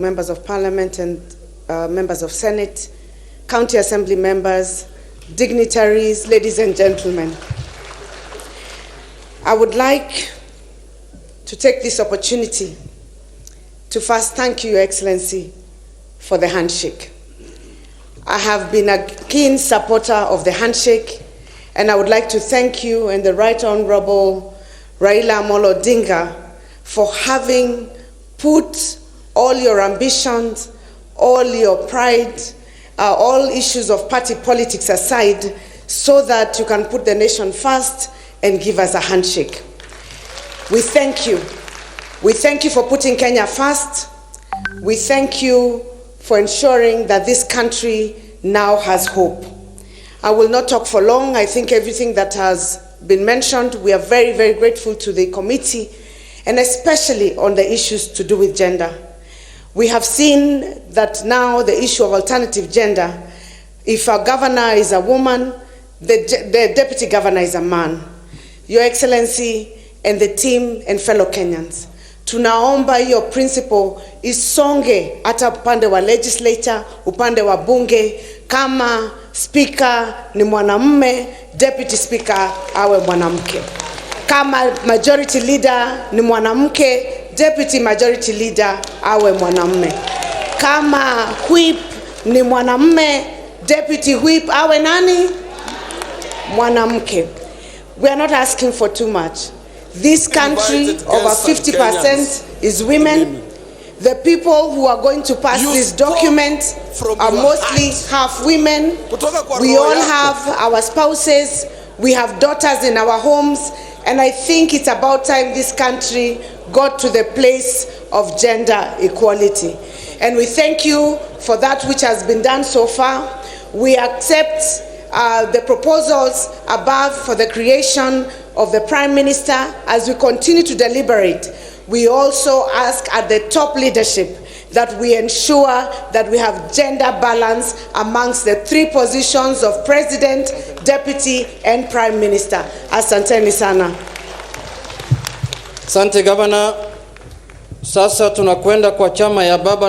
Members of Parliament and members of Senate, County Assembly members, dignitaries, ladies and gentlemen. I would like to take this opportunity to first thank you, Your Excellency, for the handshake. I have been a keen supporter of the handshake, and I would like to thank you and the Right Honorable Raila Amolo Odinga for having put all your ambitions, all your pride, all issues of party politics aside, so that you can put the nation first and give us a handshake. We thank you. We thank you for putting Kenya first. We thank you for ensuring that this country now has hope. I will not talk for long. I think everything that has been mentioned, we are very, very grateful to the committee, and especially on the issues to do with gender. We have seen that now the issue of alternative gender, if a governor is a woman, the deputy governor is a man. Your Excellency and the team and fellow Kenyans, tunaomba hiyo principle isonge hata upande wa legislature, upande wa bunge. Kama speaker ni mwanamume, deputy speaker awe mwanamke. Kama majority leader ni mwanamke, deputy majority leader awe mwanamume. Kama whip ni mwanamume, deputy whip awe nani? Mwanamke. We are not asking for too much. This country, over 50% is women. The people who are going to pass this document are mostly half women. We all have our spouses. We have daughters in our homes. And I think it's about time this country got to the place of gender equality. And we thank you for that which has been done so far. We accept the proposals above for the creation of the Prime Minister. As we continue to deliberate, we also ask at the top leadership that we ensure that we have gender balance amongst the three positions of President, Deputy, and Prime Minister. Asanteni sana. Asante Governor. Sasa tunakwenda kwa chama ya baba na